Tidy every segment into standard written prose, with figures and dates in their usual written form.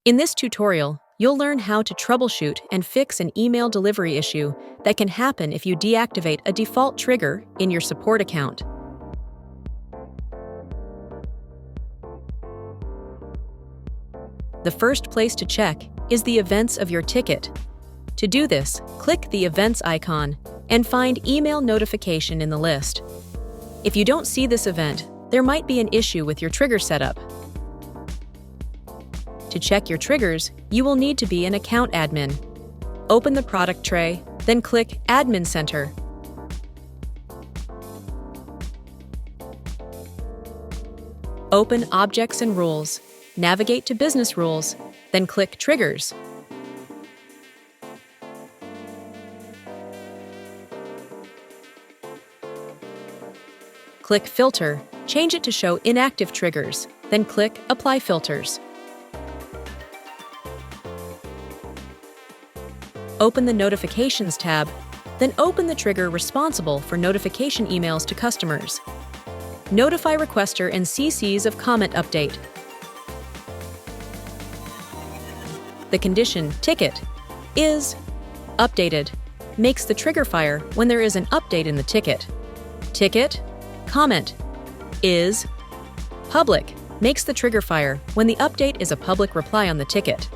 In this tutorial, you'll learn how to troubleshoot and fix an email delivery issue that can happen if you deactivate a default trigger in your support account. The first place to check is the events of your ticket. To do this, click the events icon and find email notification in the list. If you don't see this event, there might be an issue with your trigger setup. To check your triggers, you will need to be an account admin. Open the product tray, then click Admin Center. Open Objects and Rules. Navigate to Business Rules, then click Triggers. Click Filter, change it to show inactive triggers, then click Apply Filters. Open the Notifications tab, then open the trigger responsible for notification emails to customers. Notify requester and CCs of comment update. The condition ticket is updated makes the trigger fire when there is an update in the ticket. Ticket comment is public makes the trigger fire when the update is a public reply on the ticket.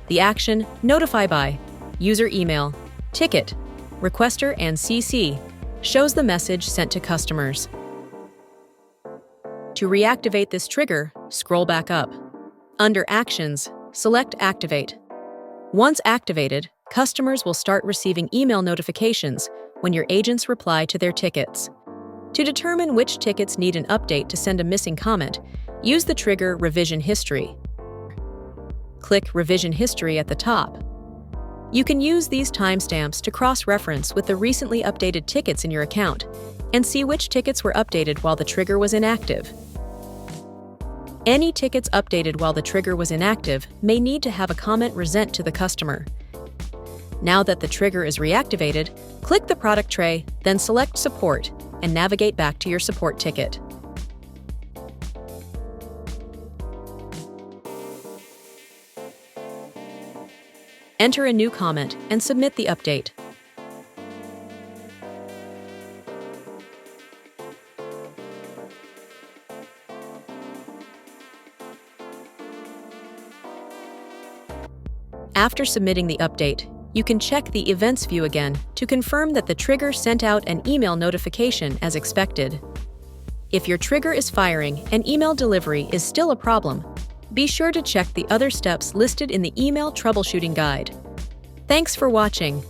The action notify by user email ticket requester and CC shows the message sent to customers. To reactivate this trigger, scroll back up. Under Actions, select Activate. Once activated, customers will start receiving email notifications when your agents reply to their tickets. To determine which tickets need an update to send a missing comment, use the trigger Revision History. Click Revision History at the top. You can use these timestamps to cross-reference with the recently updated tickets in your account and see which tickets were updated while the trigger was inactive. Any tickets updated while the trigger was inactive may need to have a comment resent to the customer. Now that the trigger is reactivated, click the product tray, then select Support, and navigate back to your support ticket. Enter a new comment and submit the update. After submitting the update, you can check the Events view again to confirm that the trigger sent out an email notification as expected. If your trigger is firing and email delivery is still a problem, be sure to check the other steps listed in the email troubleshooting guide. Thanks for watching.